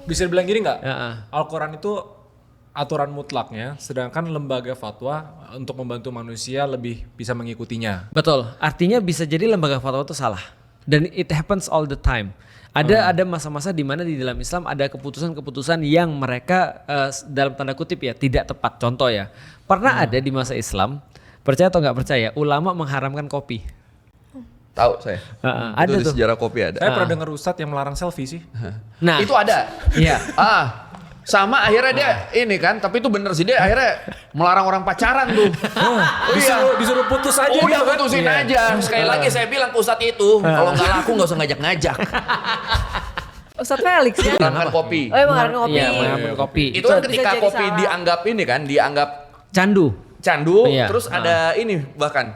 Bisa dibilang gini nggak? Al-Quran itu aturan mutlaknya, sedangkan lembaga fatwa untuk membantu manusia lebih bisa mengikutinya. Betul. Artinya bisa jadi lembaga fatwa itu salah. Dan it happens all the time. Ada masa-masa di mana di dalam Islam ada keputusan-keputusan yang mereka dalam tanda kutip ya tidak tepat. Contoh ya, pernah ada di masa Islam, percaya atau nggak percaya, ulama mengharamkan kopi. Tahu saya. Ada Itu di tuh. sejarah kopi ada. Saya pernah dengar ustadz yang melarang selfie sih. Nah, Itu ada. Iya. Sama akhirnya dia ini kan, tapi itu bener sih dia akhirnya melarang orang pacaran tuh. Disuruh putus aja. Udah gitu kan. putusin aja. Sekali lagi saya bilang ke Ustadz itu, kalau nggak laku nggak usah ngajak-ngajak. Ustadz Felix ya? Melarangkan kopi. Oh, emang harga kopi. Iya, mengharamkan kopi. Itu kan bisa ketika jadi kopi salah. dianggap Candu. candu, Iya. terus ada ini bahkan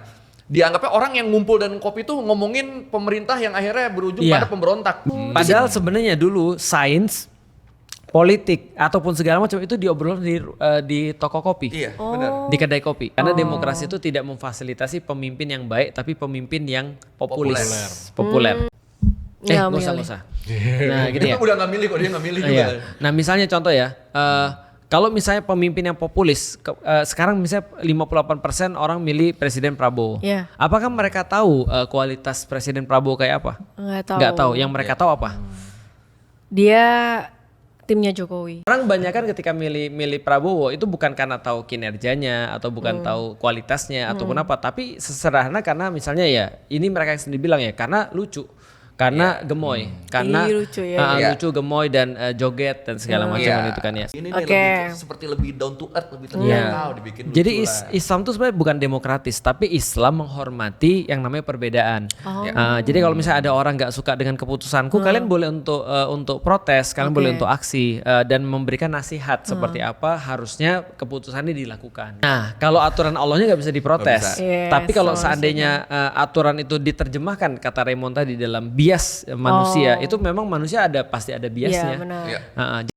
dianggapnya orang yang ngumpul dan kopi tuh ngomongin pemerintah yang akhirnya berujung Iya. pada pemberontak. Padahal sebenarnya dulu sains, politik ataupun segala macam itu diobrolkan di toko kopi. Iya, benar. Di kedai kopi. Karena demokrasi itu tidak memfasilitasi pemimpin yang baik tapi pemimpin yang populis. Populer. Nggak Nggak milih. usah. Nah, gitu ya. Dia udah nggak milih kok, dia nggak milih juga. Iya. Nah, misalnya contoh ya, kalau misalnya pemimpin yang populis, sekarang misalnya 58% orang milih Presiden Prabowo. Iya. Apakah mereka tahu kualitas Presiden Prabowo kayak apa? Nggak tahu. Nggak tahu. Yang mereka tahu apa? Dia timnya Jokowi. Orang banyak kan ketika milih Prabowo itu bukan karena tahu kinerjanya atau bukan tahu kualitasnya ataupun apa, tapi sesederhana karena misalnya ya ini mereka yang sendiri bilang ya karena lucu, karena gemoy, karena Ih, lucu ya. lucu, gemoy dan joget dan segala macam Iya. itu kan ya. Ini nih Oke. lebih seperti lebih down to earth, lebih terjangkau, dibikin lucu Jadi lah. Islam tuh sebenarnya bukan demokratis, tapi Islam menghormati yang namanya perbedaan. Jadi kalau misalnya ada orang nggak suka dengan keputusanku, kalian boleh untuk protes, kalian boleh untuk aksi dan memberikan nasihat seperti apa harusnya keputusan ini dilakukan. Nah, kalau aturan Allahnya nggak bisa diprotes, Nggak bisa. Yes, tapi kalau sama seandainya aturan itu diterjemahkan kata Raymond tadi dalam bias manusia, itu memang manusia pasti ada biasnya. Iya, benar. Iya.